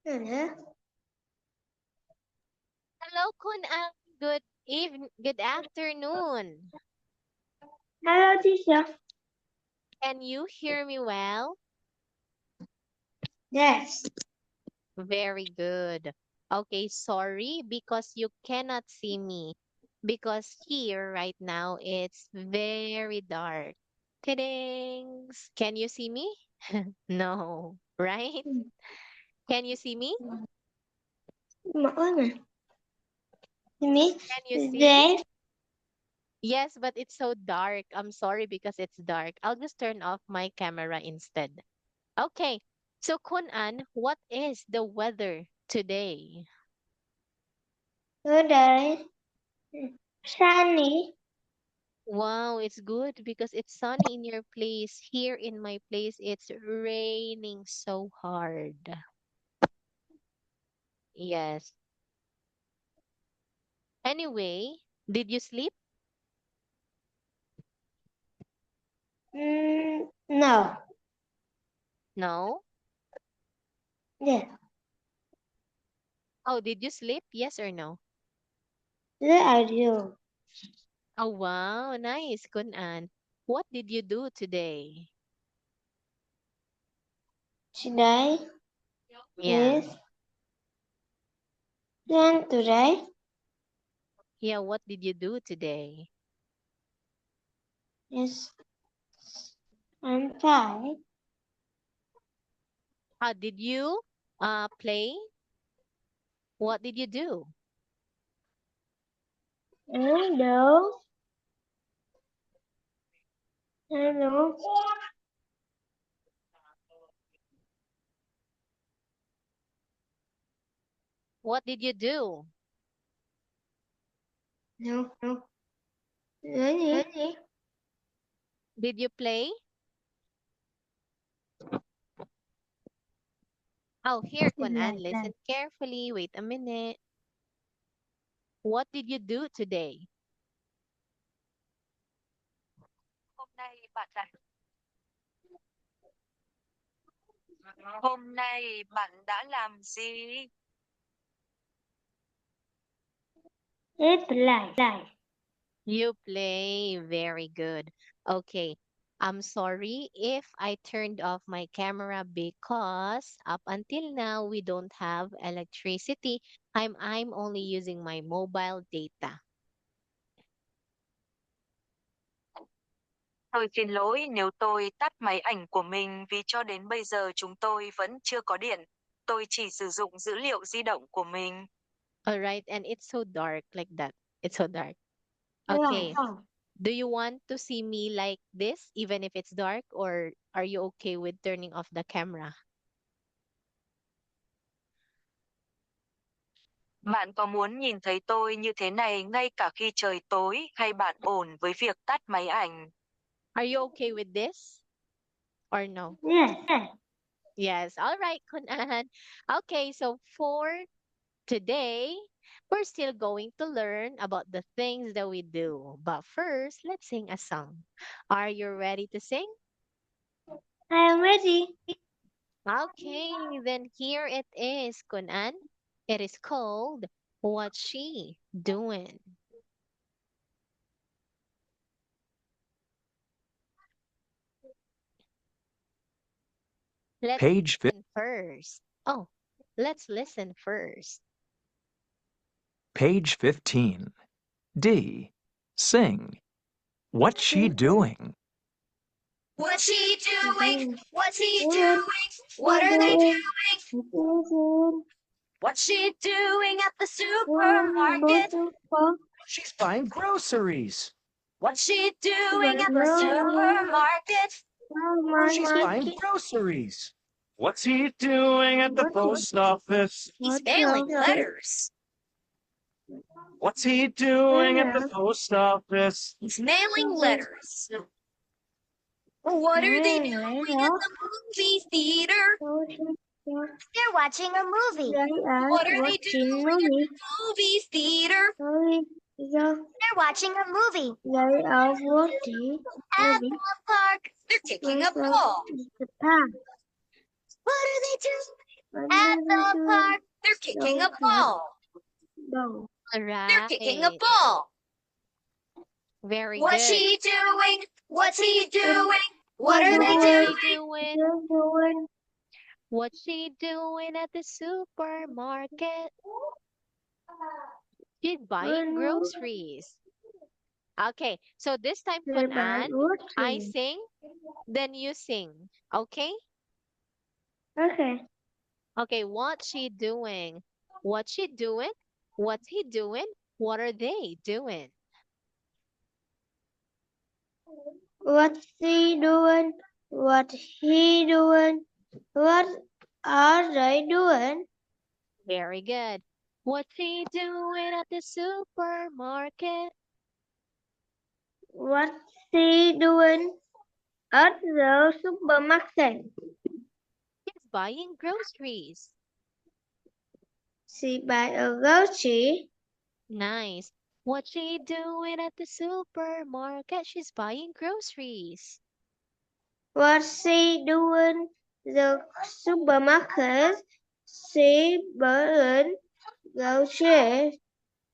Hello, Hello, Kun Ang. Good afternoon. teacher. Can you hear me well? Yes. Very good. Okay, sorry because you cannot see me. Because here right now it's very dark. Tadings. Can you see me? No, right? Can you see me? Mỏi mà. Me? Can you see? Yes. Yes, but it's so dark. I'm sorry because it's dark. I'll just turn off my camera instead. Okay. So Kunan, what is the weather today? Today, sunny. Wow, it's good because it's sunny in your place. Here in my place, it's raining so hard. Yes. Anyway, did you sleep? No. No. Yes. Oh, did you sleep? Yes or no? Where are you? Oh, wow. Nice, Kunan. What did you do today? Today Yeah. is when today Yeah, what did you do today? is I'm fine. Did you play? What did you do? Hello. Hello. What did you do? No. No. Nani? Did you play? Oh, here, Kunan, Nani? listen carefully. Wait a minute. What did you do today? Hôm nay bạn đã Hôm nay bạn đã làm gì? It play. You play. Very good. Okay. I'm sorry if I turned off my camera because up until now we don't have electricity. I'm only using my mobile data. Tôi xin lỗi nếu tôi tắt máy ảnh của mình vì cho đến bây giờ chúng tôi vẫn chưa có điện. Tôi chỉ sử dụng dữ liệu di động của mình. All right, and it's so dark like that. It's so dark. Right. Okay. Do you want to see me like this even if it's dark or are you okay with turning off the camera? Bạn có muốn nhìn thấy tôi như thế này ngay cả khi trời tối hay bạn ổn với việc tắt máy ảnh? Are you okay with this or no? Yes. Yes. All right, Kunan. Okay, so for today, we're still going to learn about the things that we do. But first, let's sing a song. Are you ready to sing? I am ready. Okay, then here it is, Kunan. It is called What's She Doing? Let's Page listen first. Oh, let's listen first. page 15. D. Sing. What's she doing? What's she doing? What's he What? doing? What are they doing? What? What's she doing at the supermarket? She's buying groceries. What's she doing at the supermarket? She's buying groceries. What's he doing at the post office? He's mailing letters. What's he doing at the post office? He's mailing letters. What are they doing at the movie theater? They're watching a movie. What are they doing at the movie theater? They're watching a movie. At the park, they're kicking a ball. What are they doing? At the park, they're kicking a ball. Ball. They're kicking a Right. ball. Very What's good. he doing? What's he doing? What are they What's doing? he doing? Doing. What's she doing at the supermarket? She's buying groceries. Okay, so this time, Kunan, I sing, then you sing. Okay? Okay. Okay, what's she doing? What's she doing? What's he doing? What are they doing? What's he doing? What he doing? What are they doing? Very good. What's he doing at the supermarket? What's he doing at the supermarket? He's buying groceries. She buy a grocery. Nice. What's she doing at the supermarket? She's buying groceries. What's she doing? The supermarket. She buying groceries.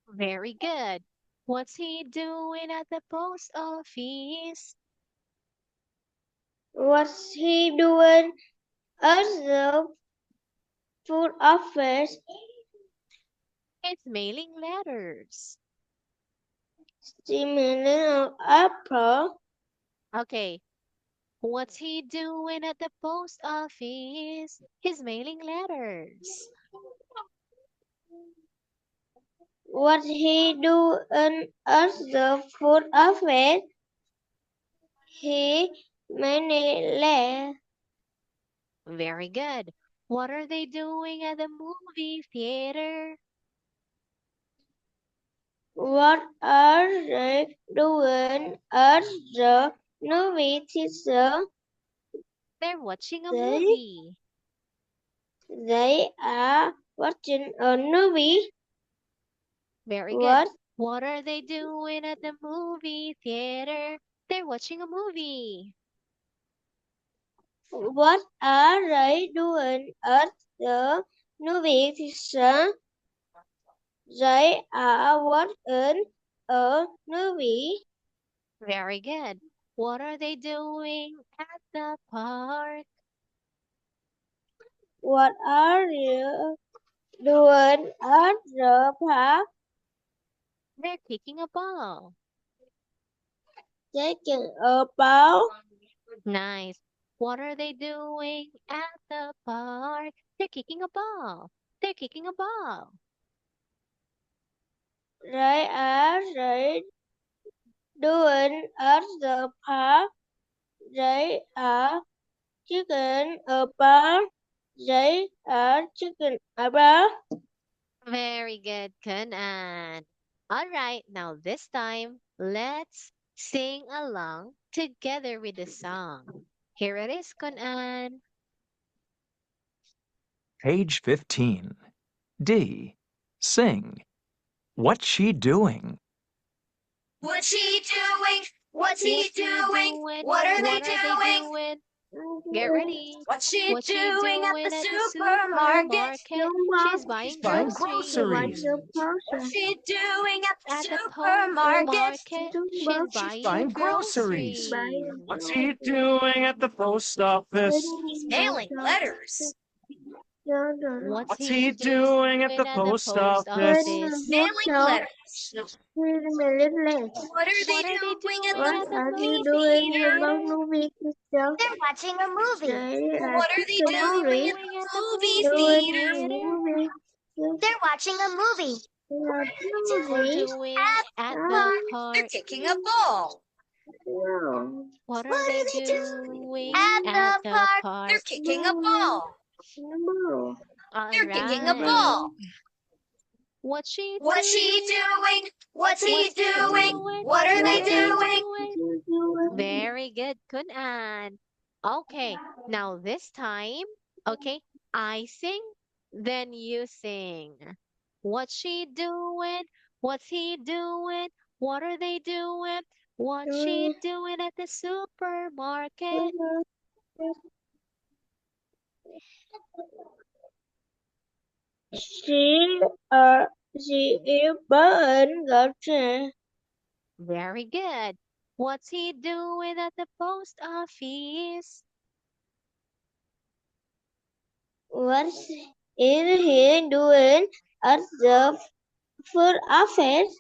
Very good. What's he doing at the post office? What's he doing at the food office? He's mailing letters. She meaning an apple. Okay. What's he doing at the post office? He's mailing letters. What he doing at the food office? He many Very good. What are they doing at the movie theater? What are they doing at the movie theater? They're watching a They movie. they are watching a movie. Very What good. What are they doing at the movie theater? They're watching a movie. what are they doing at the movie theater? They are watching a movie. Very good. What are they doing at the park? What are you doing at the park? They're kicking a ball. Taking a ball. Nice. What are they doing at the park? They're kicking a ball. They're kicking a ball. They are they doing at the park? They are chicken a bar. They are chicken a bar. Very good, Kanan. All right, now this time, let's sing along together with the song. Here it is, Kanan. Page 15. D. Sing. What's she doing? What's she doing? What's he What's he doing? doing? What are they What are they doing? doing? Get ready. What's she What's she doing at the doing at the supermarket? supermarket? She's buying Buying groceries. groceries. What's she doing at the At the supermarket? market, she's She's buying buying groceries. What's he doing at the post office? He's mailing letters. What's What's he he doing at the at the post post office? office? Mailing letters. What are they What are they doing at doing the at the movie movie theater? theater? They're watching a movie. What are they What are they doing at doing the at the movie movie theater? theater? They're watching a movie. Doing At at the the park, they're park? kicking a ball. What are What they are they doing? doing At at the the park, they're park? kicking a ball. All They're kicking a right. ball. What's she What's she doing? doing? What's he What's he doing? doing? What are What they are they doing? doing? Very good, Kunan. Okay, now this time, okay, I sing, then you sing. What's she doing? What's he doing? What are they doing? What's she doing at the supermarket? She, she is burning the train. Very good. What's he doing at the post office? What is he doing at the food office?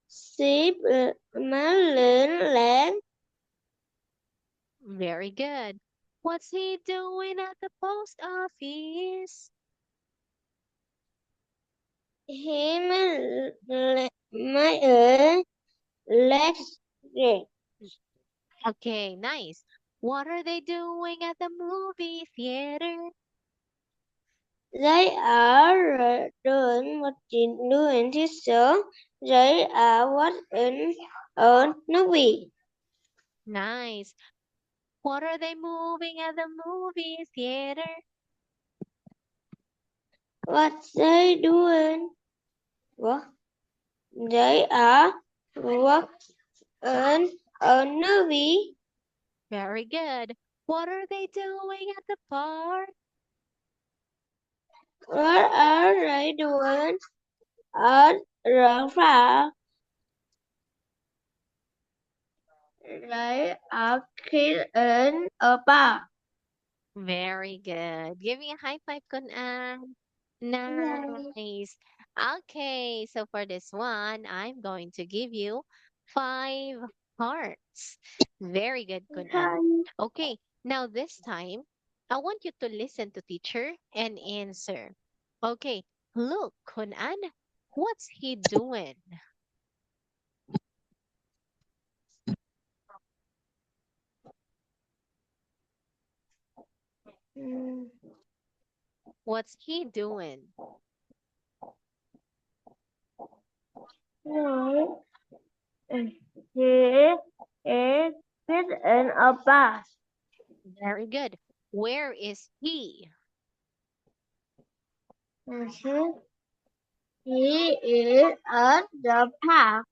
She melon land. Very good. What's he doing at the post office? He my legs. Okay, nice. What are they doing at the movie theater? They are doing what you doing this show. They are watching a movie. Nice. What are they moving at the movie theater? What they doing? What? They are watching a movie. Very good. What are they doing at the park? What are they doing at the park? They are kids in a park. Very good. Give me a high five, Kunan. Yay. Nice. Okay, so for this one, I'm going to give you 5 hearts. Very good, Kunan. Okay, now this time, I want you to listen to teacher and answer. Okay, look, Kunan, what's he doing? Mm, What's he doing? No, he is kids in a park. Very good. Where is he? Mhm. He is at the park.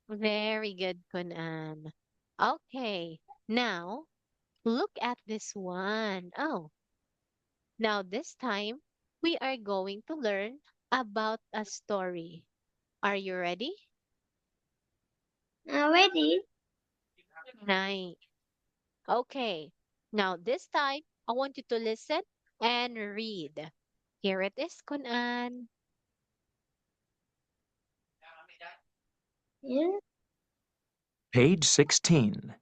Very good, Kunan. Okay, now look at this one. Oh, now this time we are going to learn about a story. Are you ready? Already? Nice. Okay, now this time I want you to listen and read. Here it is, Kunan. Yeah. Page 16.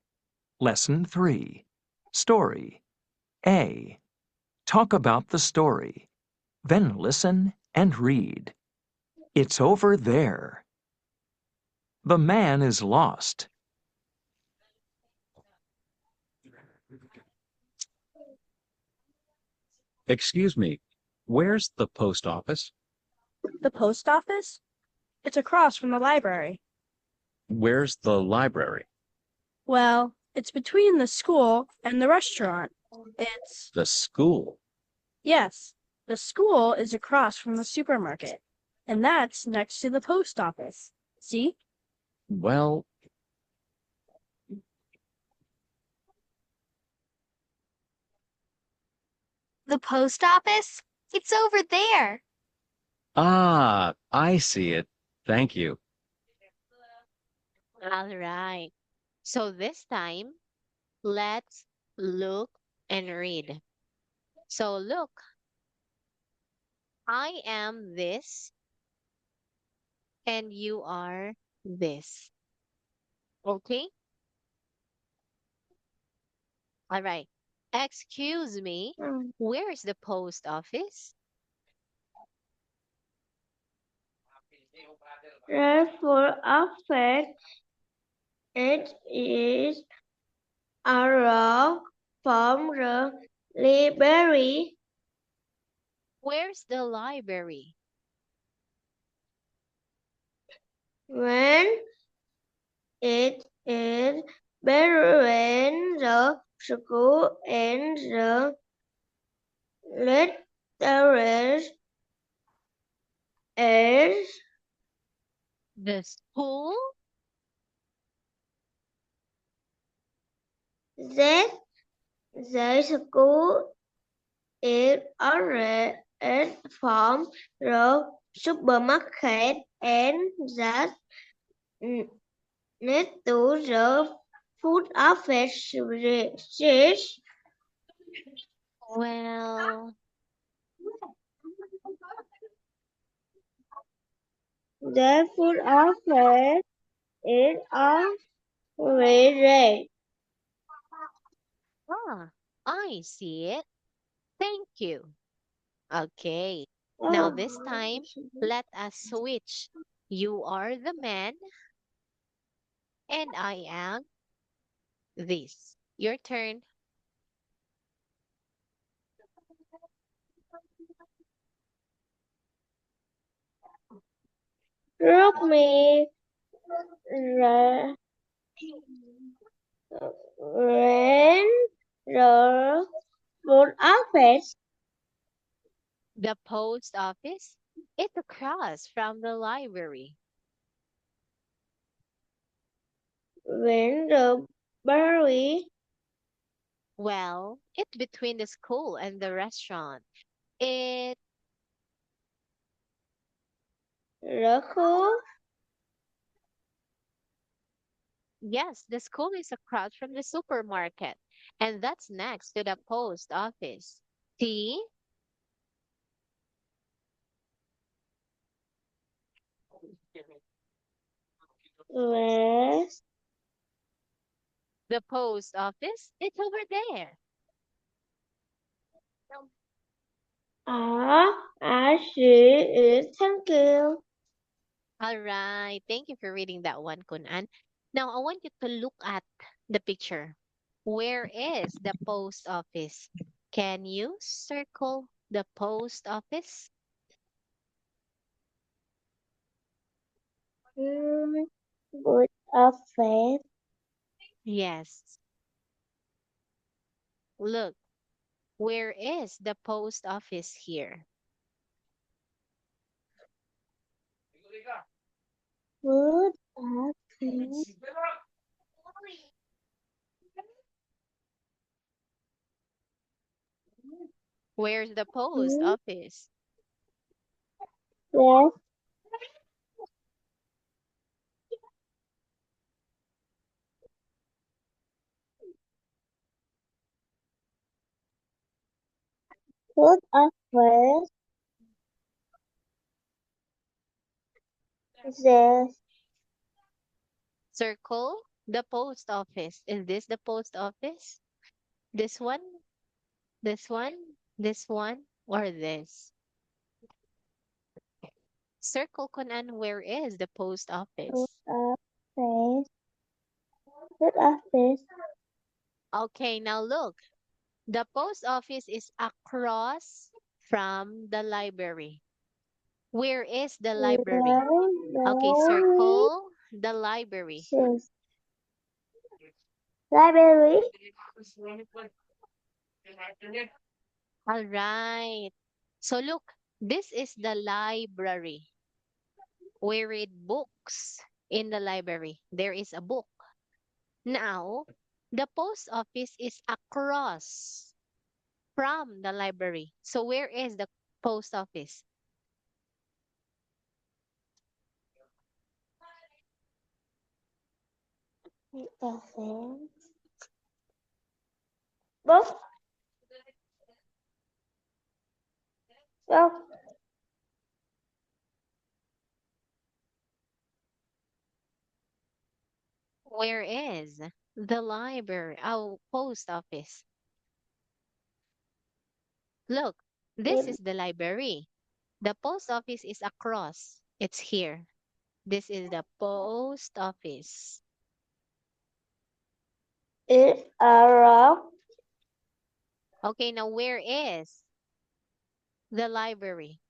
Lesson 3. Story. A. Talk about the story. Then listen and read. It's over there. The man is lost. Excuse me, where's the post office? The post office? It's across from the library. Where's the library? Well, it's between the school and the restaurant. It's, The school. yes, the school is across from the supermarket, and that's next to the post office. See? Well, The post office? It's over there. I see it. Thank you. All right. So this time, let's look and read. So look, I am this and you are this. Okay? All right. Excuse me, Mm. where is the post office? Therefore, affect it is arrow from the library Where's the library? when it is between the school and the library is The school? that the school is ordered from the supermarket and that next to the food office reaches Well, the food office is already I see it. Thank you. Okay. Now oh, this time, let us switch. You are the man and I am this. Your turn. look me ra- ran the food office The post office is across from the library. when the berry Well, it's between the school and the restaurant. It, the cool yes, the school is across from the supermarket, and that's next to the post office. See, west the post office, it's over there. I see it. Thank you. All right. Thank you for reading that one, Kunan. Now, I want you to look at the picture. Where is the post office? Can you circle the post office? Good office. Yes. Look, where is the post office here? Good office. Where's the post office? Yes. Good office. Yes. Circle the post office. Is this the post office? This one? This one? This one? Or this? Circle, Kunan, where is the post Good office? office. Good office. Okay, now look. The post office is across from the library. Where is the library? Okay, Library. circle the library. Yes. Library. All right. So look, this is the library. We read books in the library. There is a book. Now, the post office is across from the library. So where is the post office? Good office. Book. Book. Where is the library? Oh, post office. Look, this is the library. The post office is across. It's here. This is the post office. It's a rock. Okay, now where is the library?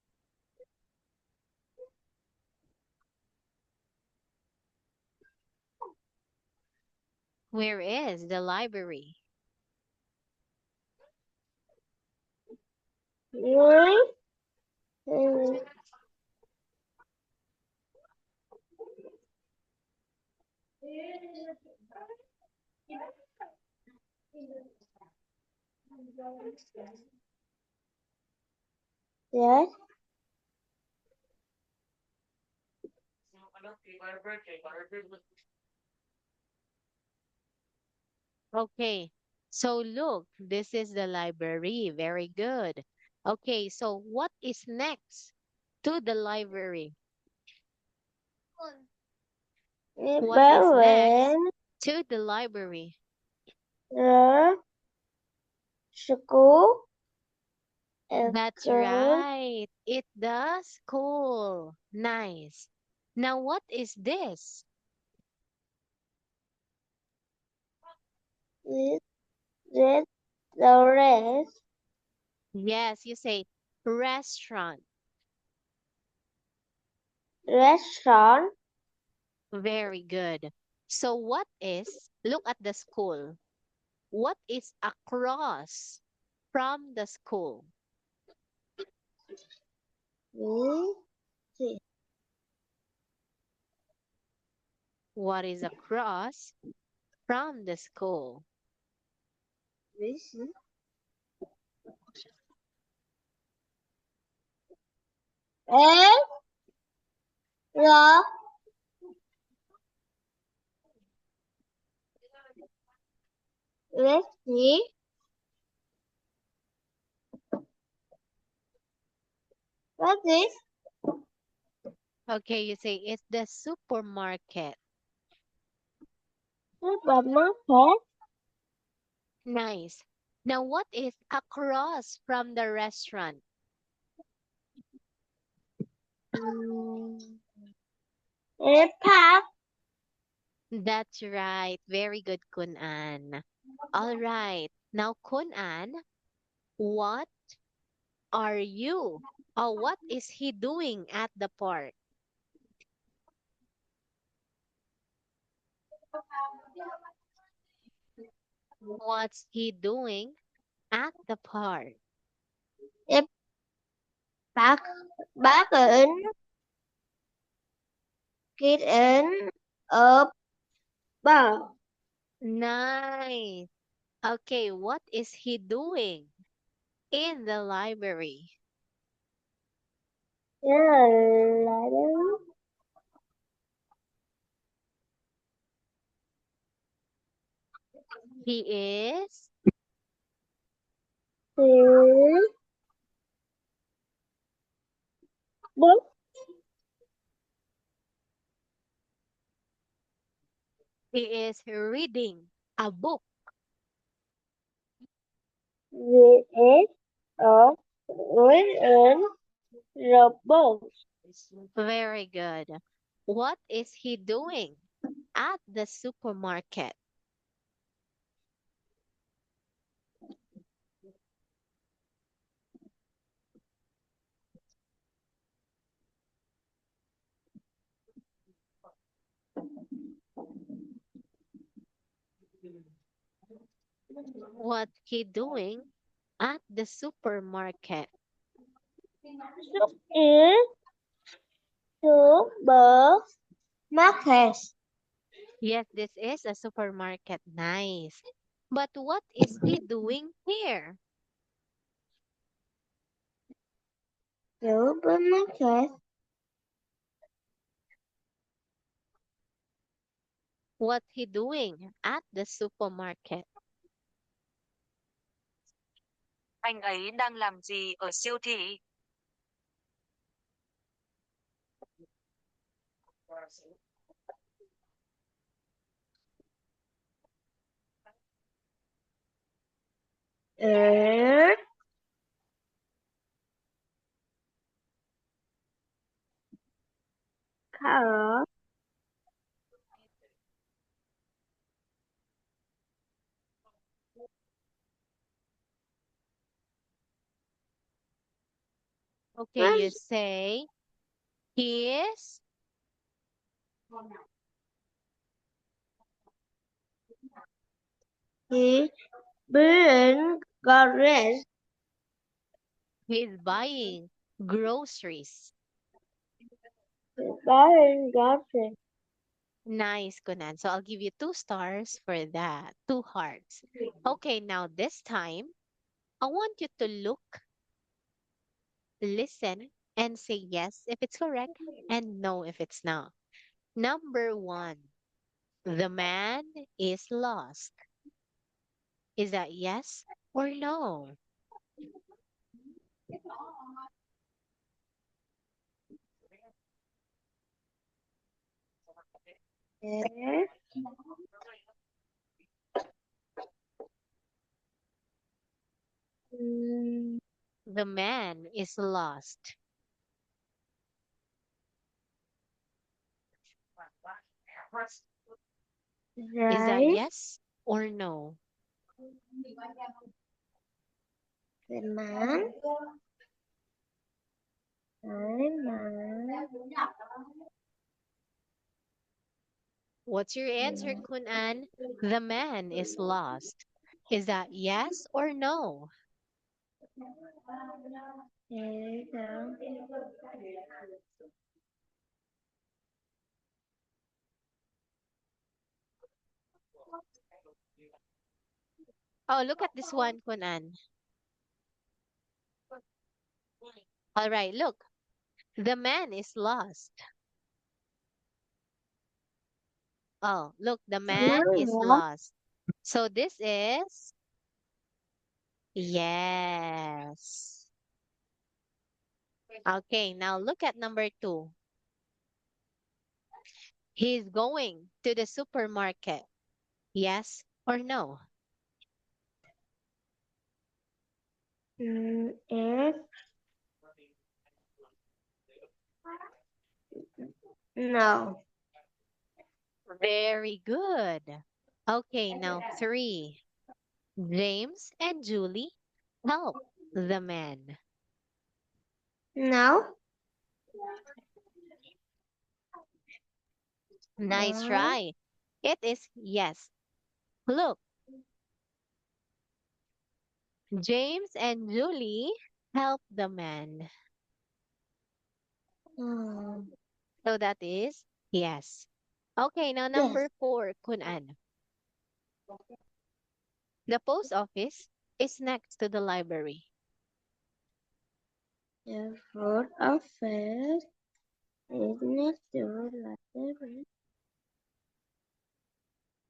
Where is the library? Really? Mm. Yes. Okay. So look, this is the library. Very good. Okay, so what is next to the library? What is next Barren, to the library? the school, and That's right. It does. School. Nice. Now, what is this? is the rest, Yes, you say restaurant. restaurant, Very good. So, what is, look at the school. What is across from the school? mm, What is across from the school? this, and the let's see, what is Okay, you say it's the supermarket. supermarket, Nice. Now, what is across from the restaurant? mm, a park, That's right. Very good, Kunan. All right. Now, Kunan, what are you? Or what is he doing at the park? What's he doing at the park? a park, bargain, kitten, a bar, Nice. Okay, what is he doing in the library? ladder, He is two, book, he is reading a book. with a written robot. Very good. What is he doing at the supermarket? What's he doing at the supermarket? Is supermarket. Yes, this is a supermarket. Nice. But what is he doing here? Supermarket. What's he doing at the supermarket? Anh ấy đang làm gì ở siêu thị? Earth. Carrot. Okay, you say he is He been garage. he's buying groceries. Buying garage. Nice, Kunan. So I'll give you 2 stars for that. 2 hearts. Okay, now this time I want you to look listen and say yes if it's correct and no if it's not. Number one, the man is lost. Is that yes or no? Yes. Mm, The man is lost. Is that right. yes or no? The man. Man. What's your answer, Kunan? The man is lost. Is that yes or no? Yes. Oh, look at this one, Kunan. All right, look. The man is lost. Oh, look, the man is No. lost. So this is yes. Okay, now look at number two. He's going to the supermarket. Yes or no? Yes. No. Very good. Okay, now three. James and Julie help the man. No. Nice No. try. It is yes. Look, James and Julie help the man. Mm, So that is yes. Okay, now yes. number four, Kunan. The post office is next to the library. The food office is next to the library.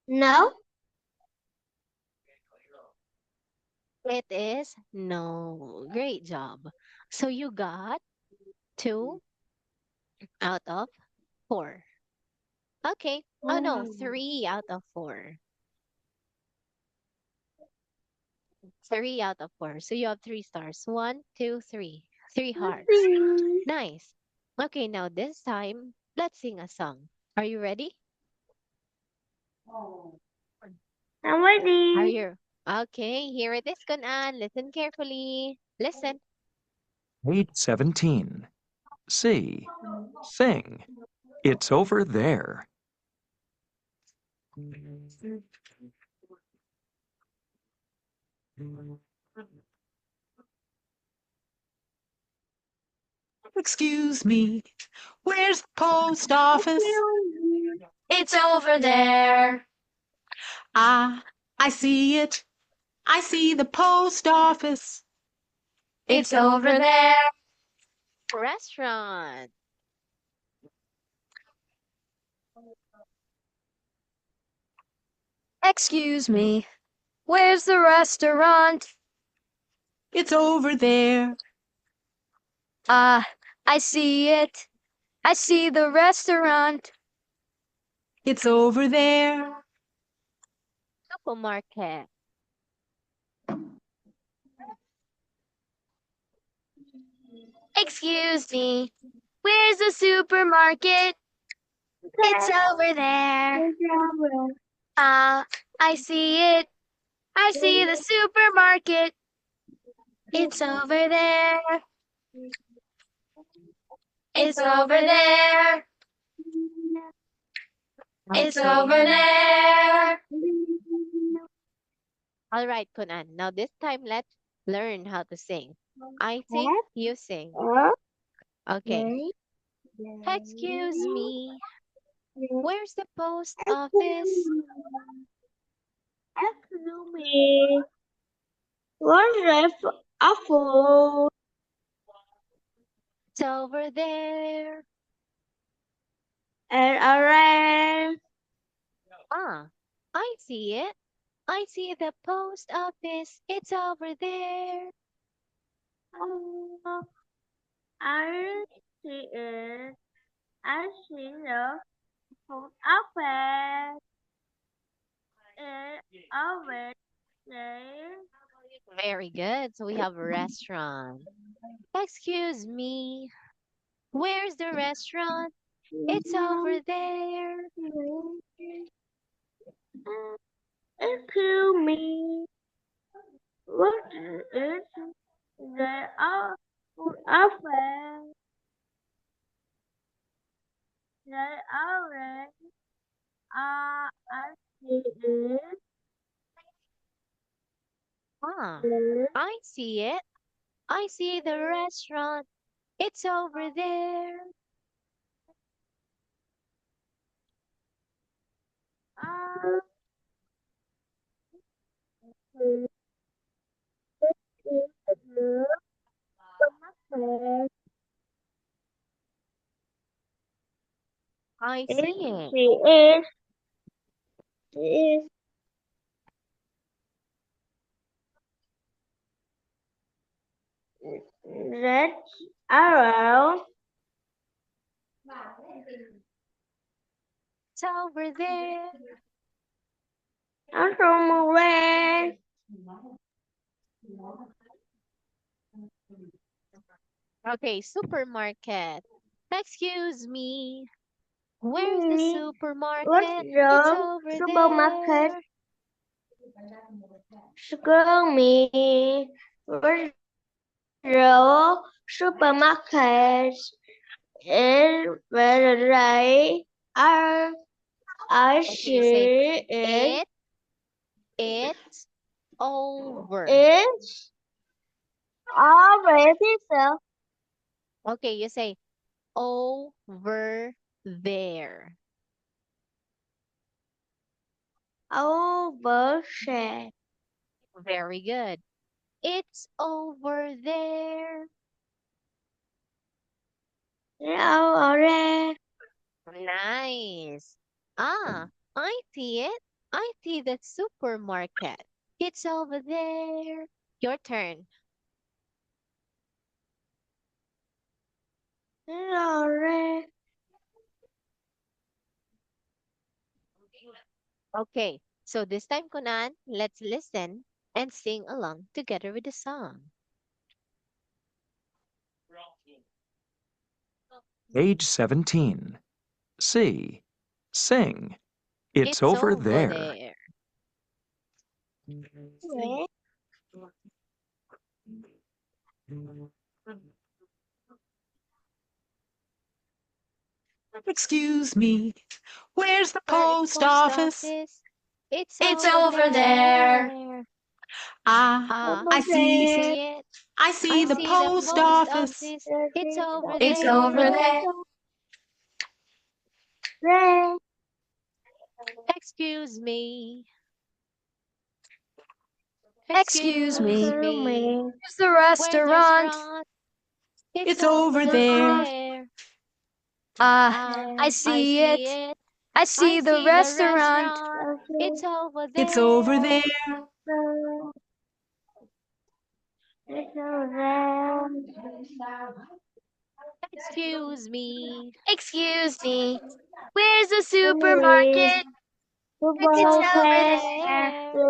No. It is no. Great job. So you got 2 out of 4. Okay. Oh no, Mm, 3 out of 4. 3 out of 4. So you have 3 stars. 1, 2, 3. 3 hearts. Nice. Okay, now this time, let's sing a song. Are you ready? I'm Are ready. you? Okay, here it is, Kunan. Listen carefully. Listen. Page 17. C. Thing. It's over there. Excuse me, where's the post office? It's over there. Ah, I see it. I see the post office. It's over there. Restaurant. Excuse me, where's the restaurant? It's over there. Ah, I see it. I see the restaurant. It's over there. Supermarket. Excuse me. Where's the supermarket? It's over there. Ah, I see it. I see the supermarket. It's over there. It's over there. It's Okay. over there. All right, Kunan. Now this time, let's learn how to sing. I sing, you sing. Okay. Excuse me. Where's the post office? Excuse me. What's the apple? It's over there. An orange. Ah, I see it. I see the post office. It's over there. Oh, I see it. I see the post office. It's over there. Very good. So we have a restaurant. Excuse me. Where's the restaurant? It's over there. Excuse me. What is the office? The orange. I see it. Ah, I see it. I see the restaurant. It's over there. Uh, I it see it. is red arrow. It's over there. I'm from red. Okay, supermarket. Excuse me. Where's the What's supermarket? It's the over supermarket? there. Excuse me. What's the supermarket? It's very right. I Okay, you say see it. it's over. It's already so Okay, you say over there. overshare. Very good. It's over there. Already. Nice. Ah, I see it. I see the supermarket. It's over there. Your turn. Already. Okay, so this time, Kunan, let's listen and sing along together with the song. Page 17. C. Sing. It's over over there. there. Excuse me. Where's the Where is post post office? office? It's It's over over there. there. Ah, Ah, I I see. see it. I see I the see the post post office. office. It's over It's over there. there. Excuse me. Excuse me. Excuse me. Where's the Where's the restaurant? restaurant? It's It's over over there. there. I I see see it. it. I I see the see the restaurant. restaurant. It's over It's over there. there. Excuse me. Excuse me. Where's the supermarket? It's over Over there. there.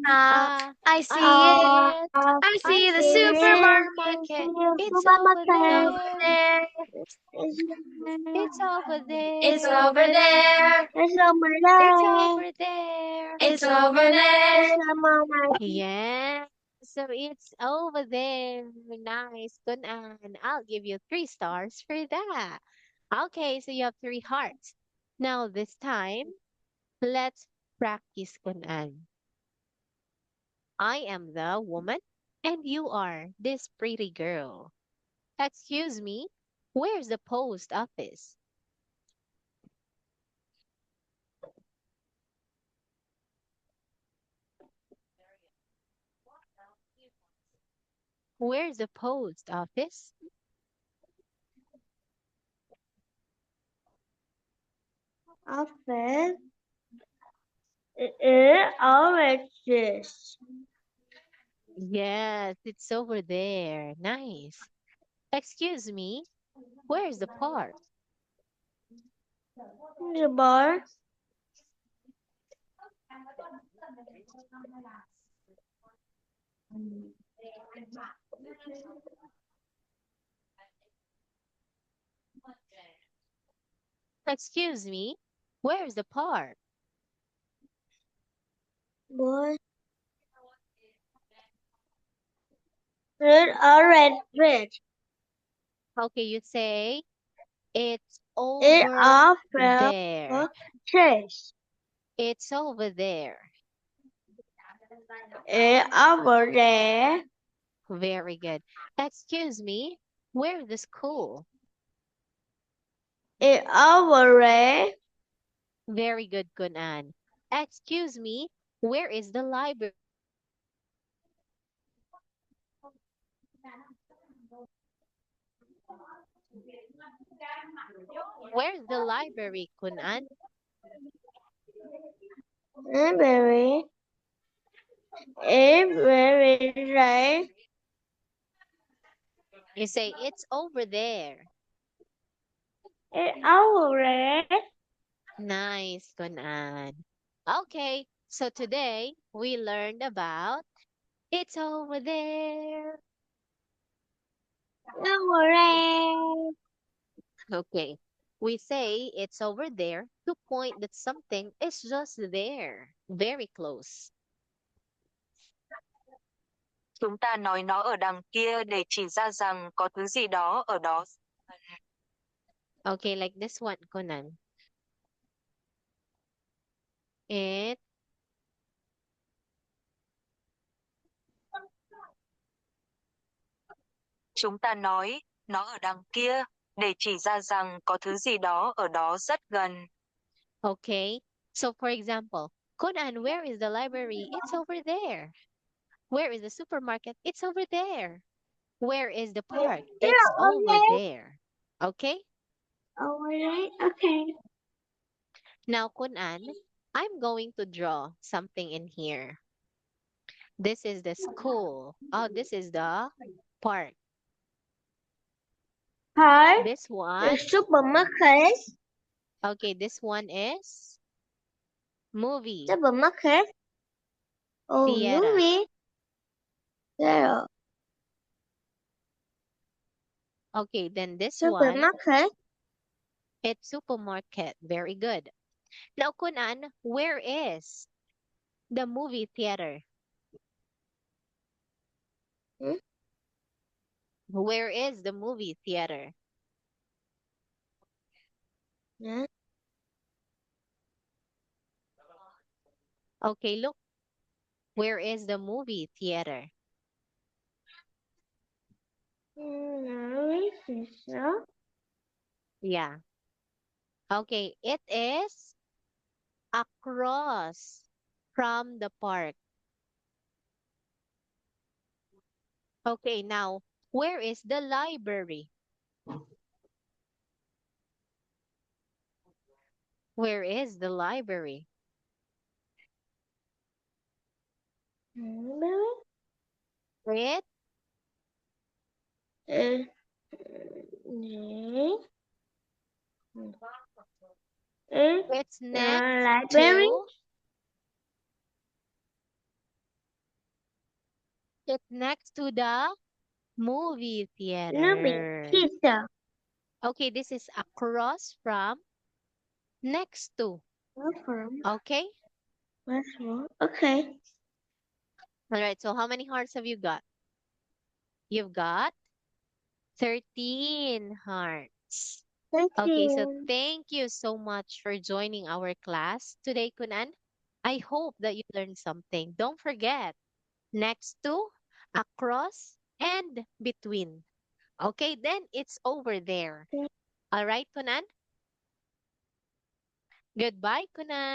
Ah, Ah, I I see it. see it. I I see the see the supermarket. supermarket. It's over It's over there. there. It's over It's there. over there. It's over there. It's over there. Yeah. So it's over there. Nice. Good. And I'll give you 3 stars for that. Okay, so you have 3 hearts. Now this time, let's practice, Kunan. I am the woman and you are this pretty girl. Excuse me, where's the post office? Where's the post office? office is oranges. Yes, it's over there. Nice. Excuse me, where's the park? The bar Excuse me, where's the park? boy red orange red. Okay, you say it's It over office there. chase. It's over there. It over there. Very good. Excuse me, where's the school? It over there. Very good, Kunan. Excuse me, where is the library? Where's the library, Kunan? Berry. It very right. You say it's over there. It over there. Nice, Kunan. Okay, so today we learned about it's over there. Over there. Okay, we say it's over there to point that something is just there, very close. Chúng ta nói nó ở đằng kia để chỉ ra rằng có thứ gì đó ở đó. Okay, like this one, Kunan. It Chúng ta nói nó ở đằng kia để chỉ ra rằng có thứ gì đó ở đó rất gần. Okay. So for example, Kunan, where is the library? It's over there. Where is the supermarket? It's over there. Where is the park? It's over there. Okay? Over there. Okay. Now, Kunan, I'm going to draw something in here. This is the school. Oh, this is the park. Park. This The one, supermarket. okay, this one is movie, Supermarket. Oh, theater. movie. There. Okay, then this one, Supermarket. it's supermarket. Very good. Now, Kunan, where is the movie theater? Hmm? Where is the movie theater? Yeah. Okay, look. Where is the movie theater? So. Yeah. Okay, it is across from the park. Okay, now, where is the library? Where is the library? It, Yeah. it's next Library. to, it's next to the movie Movie theater. theater. Okay, this is across from, next to. Okay? Okay. All right, so how many hearts have you got? You've got 13 hearts. Thank Okay, so you. thank you so much for joining our class today, Kunan. I hope that you learned something. Don't forget, next to, across, and between. Okay, then it's over there. All right, Kunan? Goodbye, Kunan.